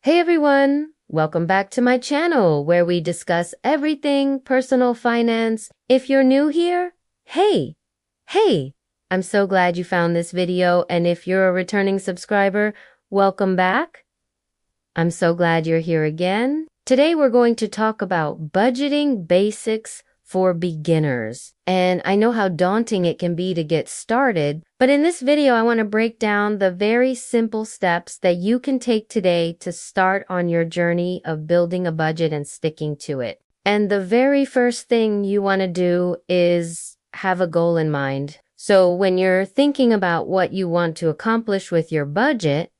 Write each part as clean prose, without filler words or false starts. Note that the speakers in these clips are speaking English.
Hey everyone! Welcome back to my channel where we discuss everything personal finance. If you're new here, hey! I'm so glad you found this video, and if you're a returning subscriber, welcome back. I'm so glad you're here again. Today we're going to talk about budgeting basics for beginners. And I know how daunting it can be to get started, but in this video I want to break down the very simple steps that you can take today to start on your journey of building a budget and sticking to it. And the very first thing you want to do is have a goal in mind. So when you're thinking about what you want to accomplish with your budget,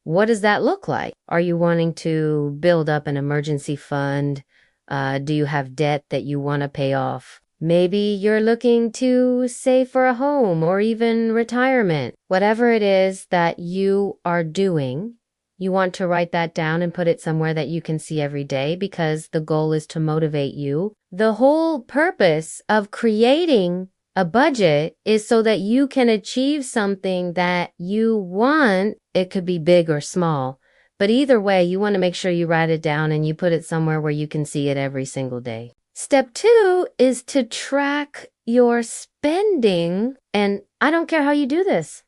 what does that look like? Are you wanting to build up an emergency fund? Do you have debt that you want to pay off? Maybe you're looking to save for a home or even retirement. Whatever it is that you are doing, you want to write that down and put it somewhere that you can see every day because the goal is to motivate you. The whole purpose of creating a budget is so that you can achieve something that you want. It could be big or small. But either way, you want to make sure you write it down and you put it somewhere where you can see it every single day. Step 2 is to track your spending. And I don't care how you do this.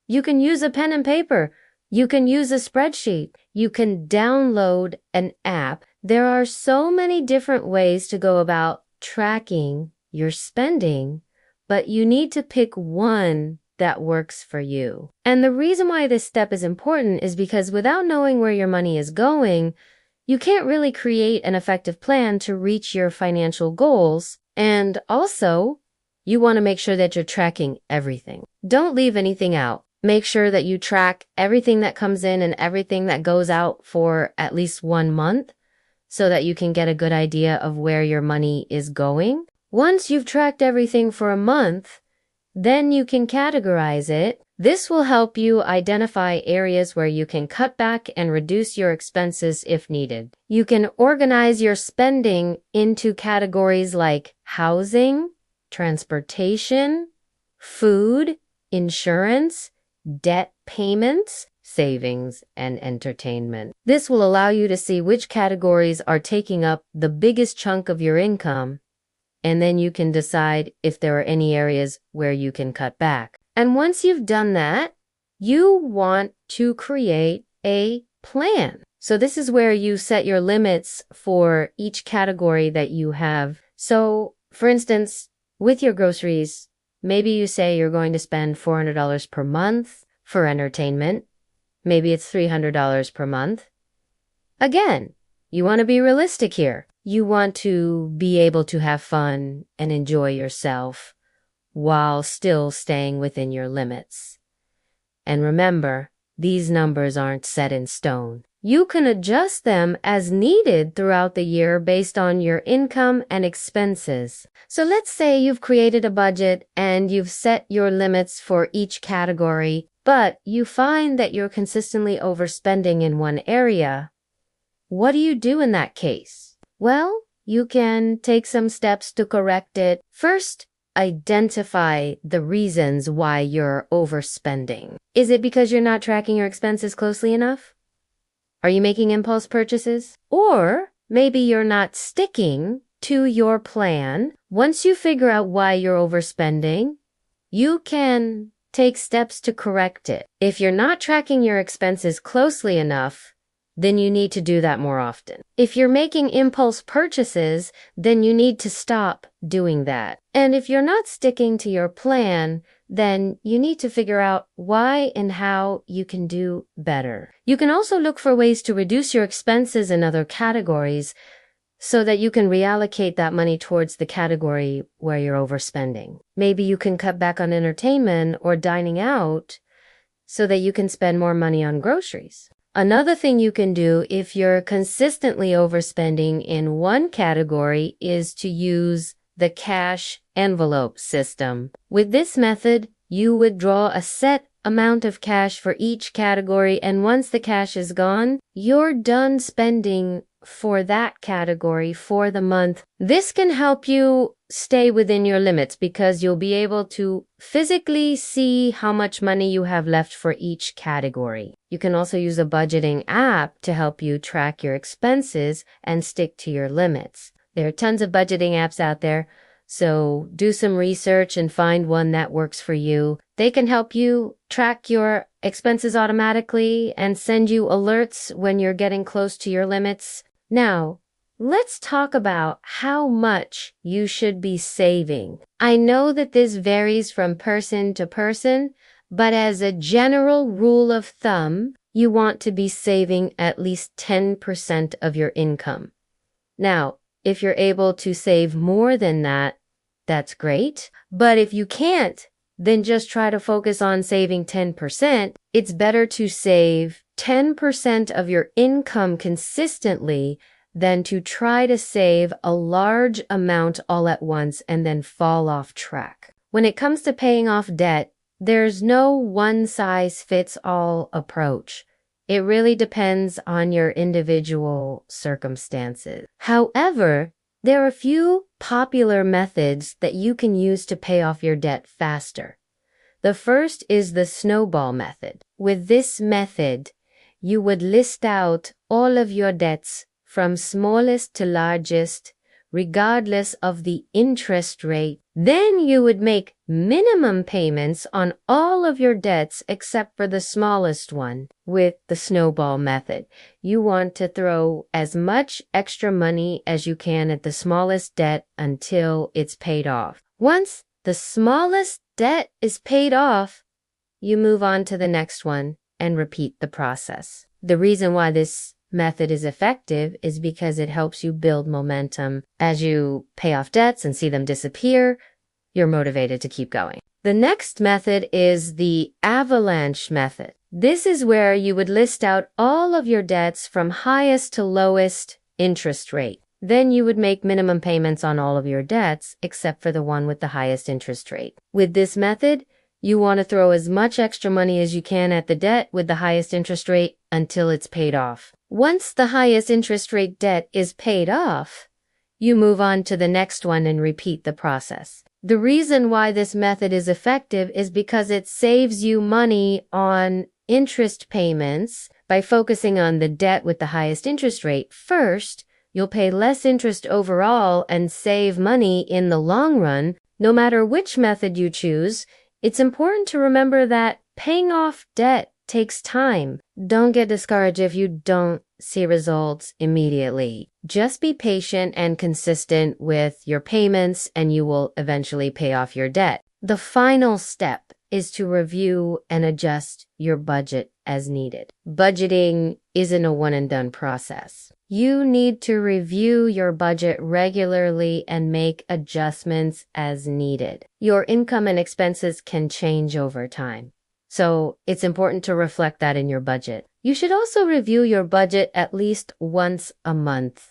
You can use a pen and paper. You can use a spreadsheet. You can download an app. There are so many different ways to go about tracking your spending, but you need to pick one that works for you. And the reason why this step is important is because without knowing where your money is going, you can't really create an effective plan to reach your financial goals. And also, you want to make sure that you're tracking everything. Don't leave anything out. Make sure that you track everything that comes in and everything that goes out for at least 1 month so that you can get a good idea of where your money is going. Once you've tracked everything for a month, then you can categorize it. This will help you identify areas where you can cut back and reduce your expenses if needed. You can organize your spending into categories like housing, transportation, food, insurance, debt payments, savings, and entertainment. This will allow you to see which categories are taking up the biggest chunk of your income, and then you can decide if there are any areas where you can cut back. And once you've done that, you want to create a plan. So this is where you set your limits for each category that you have. So, for instance, with your groceries, maybe you say you're going to spend $400 per month for entertainment. Maybe it's $300 per month. Again, you want to be realistic here. You want to be able to have fun and enjoy yourself while still staying within your limits. And remember, these numbers aren't set in stone. You can adjust them as needed throughout the year based on your income and expenses. So let's say you've created a budget and you've set your limits for each category, but you find that you're consistently overspending in one area. What do you do in that case? Well, you can take some steps to correct it. First, identify the reasons why you're overspending. Is it because you're not tracking your expenses closely enough? Are you making impulse purchases? Or maybe you're not sticking to your plan. Once you figure out why you're overspending, you can take steps to correct it. If you're not tracking your expenses closely enough, then you need to do that more often. If you're making impulse purchases, then you need to stop doing that. And if you're not sticking to your plan, then you need to figure out why and how you can do better. You can also look for ways to reduce your expenses in other categories so that you can reallocate that money towards the category where you're overspending. Maybe you can cut back on entertainment or dining out so that you can spend more money on groceries. Another thing you can do if you're consistently overspending in one category is to use the cash envelope system. With this method, you withdraw a set amount of cash for each category, and once the cash is gone, you're done spending for that category for the month. This can help you stay within your limits because you'll be able to physically see how much money you have left for each category. You can also use a budgeting app to help you track your expenses and stick to your limits. There are tons of budgeting apps out there, so do some research and find one that works for you. They can help you track your expenses automatically and send you alerts when you're getting close to your limits. Now, let's talk about how much you should be saving. I know that this varies from person to person, but as a general rule of thumb, you want to be saving at least 10% of your income. Now, if you're able to save more than that, that's great. But if you can't, then just try to focus on saving 10%. It's better to save 10% of your income consistently than to try to save a large amount all at once and then fall off track. When it comes to paying off debt, there's no one-size-fits-all approach. It really depends on your individual circumstances. However, there are a few popular methods that you can use to pay off your debt faster. The first is the snowball method. With this method, you would list out all of your debts from smallest to largest, regardless of the interest rate. Then you would make minimum payments on all of your debts except for the smallest one. With the snowball method, you want to throw as much extra money as you can at the smallest debt until it's paid off. Once the smallest debt is paid off, you move on to the next one and repeat the process. The reason why this method is effective is because it helps you build momentum. As you pay off debts and see them disappear, you're motivated to keep going. The next method is the avalanche method. This is where you would list out all of your debts from highest to lowest interest rate. Then you would make minimum payments on all of your debts except for the one with the highest interest rate. With this method, you want to throw as much extra money as you can at the debt with the highest interest rate until it's paid off. Once the highest interest rate debt is paid off, you move on to the next one and repeat the process. The reason why this method is effective is because it saves you money on interest payments by focusing on the debt with the highest interest rate. First, you'll pay less interest overall and save money in the long run. No matter which method you choose, it's important to remember that paying off debt takes time. Don't get discouraged if you don't see results immediately. Just be patient and consistent with your payments and you will eventually pay off your debt. The final step is to review and adjust your budget as needed. Budgeting isn't a one and done process. You need to review your budget regularly and make adjustments as needed. Your income and expenses can change over time, so it's important to reflect that in your budget. You should also review your budget at least once a month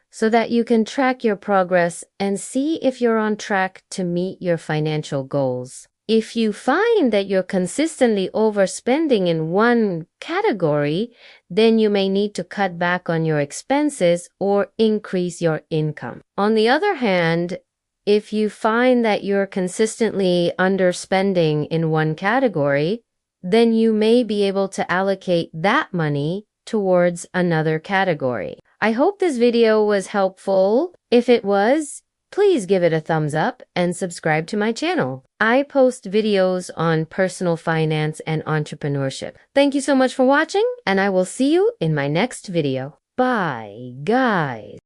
so that you can track your progress and see if you're on track to meet your financial goals. If you find that you're consistently overspending in one category, then you may need to cut back on your expenses or increase your income. On the other hand, if you find that you're consistently underspending in one category, then you may be able to allocate that money towards another category. I hope this video was helpful. If it was, please give it a thumbs up and subscribe to my channel. I post videos on personal finance and entrepreneurship. Thank you so much for watching, and I will see you in my next video. Bye, guys.